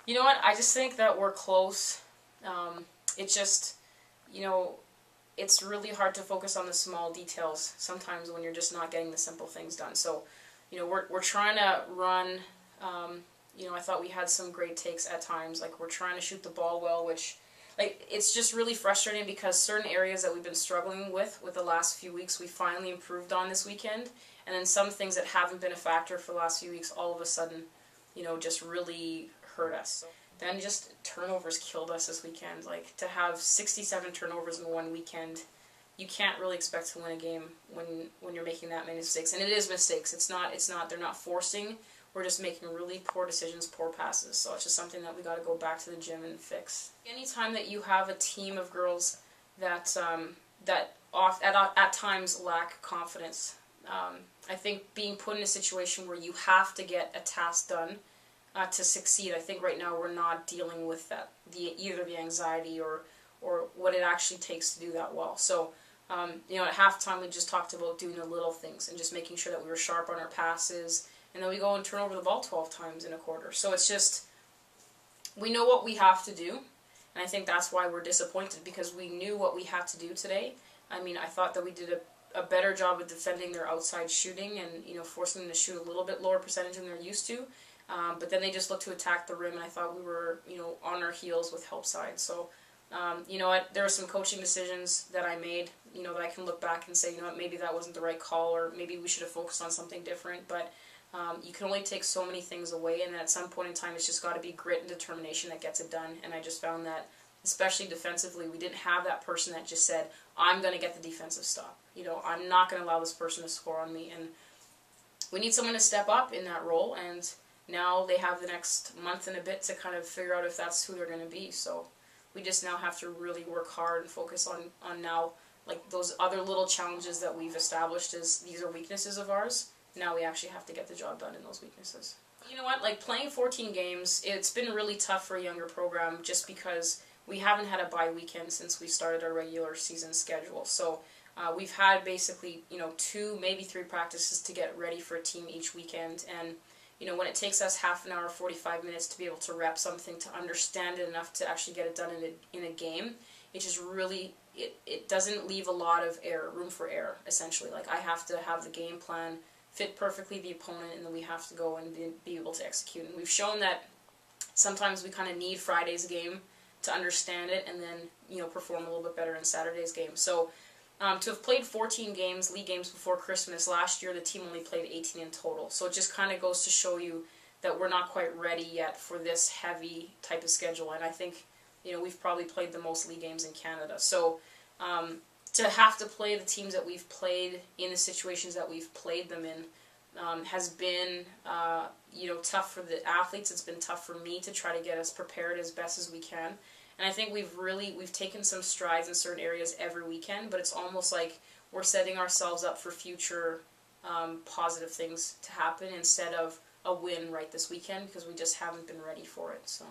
You know what? I just think that we're close. It just, you know, it's really hard to focus on the small details sometimes when you're just not getting the simple things done. So, you know, we're trying to run. You know, I thought we had some great takes at times. Like, we're trying to shoot the ball well, which, like, it's just really frustrating because certain areas that we've been struggling with the last few weeks, we finally improved on this weekend. And then some things that haven't been a factor for the last few weeks, all of a sudden, you know, just really hurt us. So then just turnovers killed us this weekend. Like, to have 67 turnovers in one weekend, you can't really expect to win a game when you're making that many mistakes. And it is mistakes. It's not, they're not forcing. We're just making really poor decisions, poor passes. So it's just something that we got to go back to the gym and fix. Anytime that you have a team of girls that at times lack confidence, I think being put in a situation where you have to get a task done to succeed, I think right now we're not dealing with that, either the anxiety or what it actually takes to do that well. So, you know, at halftime we just talked about doing the little things and just making sure that we were sharp on our passes. And then we go and turn over the ball 12 times in a quarter. So it's just, we know what we have to do. And I think that's why we're disappointed, because we knew what we had to do today. I mean, I thought that we did a better job of defending their outside shooting and, you know, forcing them to shoot a little bit lower percentage than they're used to. But then they just looked to attack the rim, and I thought we were, you know, on our heels with help side. So, you know what, there are some coaching decisions that I made, you know, that I can look back and say, you know what, maybe that wasn't the right call, or maybe we should have focused on something different. But you can only take so many things away, and at some point in time, it's just got to be grit and determination that gets it done. And I just found that, especially defensively, we didn't have that person that just said, I'm going to get the defensive stop. You know, I'm not going to allow this person to score on me. And we need someone to step up in that role, and now they have the next month and a bit to kind of figure out if that's who they're going to be. So we just now have to really work hard and focus on now, like, those other little challenges that we've established as these are weaknesses of ours. Now we actually have to get the job done in those weaknesses. You know what, like, playing 14 games, it's been really tough for a younger program just because we haven't had a bye weekend since we started our regular season schedule. So we've had basically, you know, 2, maybe 3 practices to get ready for a team each weekend. And, you know, when it takes us half an hour, 45 minutes to be able to rep something, to understand it enough to actually get it done in a game, it just really, it doesn't leave a lot of room for error, essentially. Like, I have to have the game plan fit perfectly the opponent, and then we have to go and be able to execute. And we've shown that sometimes we kind of need Friday's game to understand it and then, you know, perform a little bit better in Saturday's game. So to have played 14 games, league games before Christmas, last year the team only played 18 in total. So it just kind of goes to show you that we're not quite ready yet for this heavy type of schedule. And I think, you know, we've probably played the most league games in Canada. So to have to play the teams that we've played in the situations that we've played them in has been, you know, tough for the athletes. It's been tough for me to try to get us prepared as best as we can. And I think we've taken some strides in certain areas every weekend, but it's almost like we're setting ourselves up for future positive things to happen instead of a win right this weekend, because we just haven't been ready for it. So.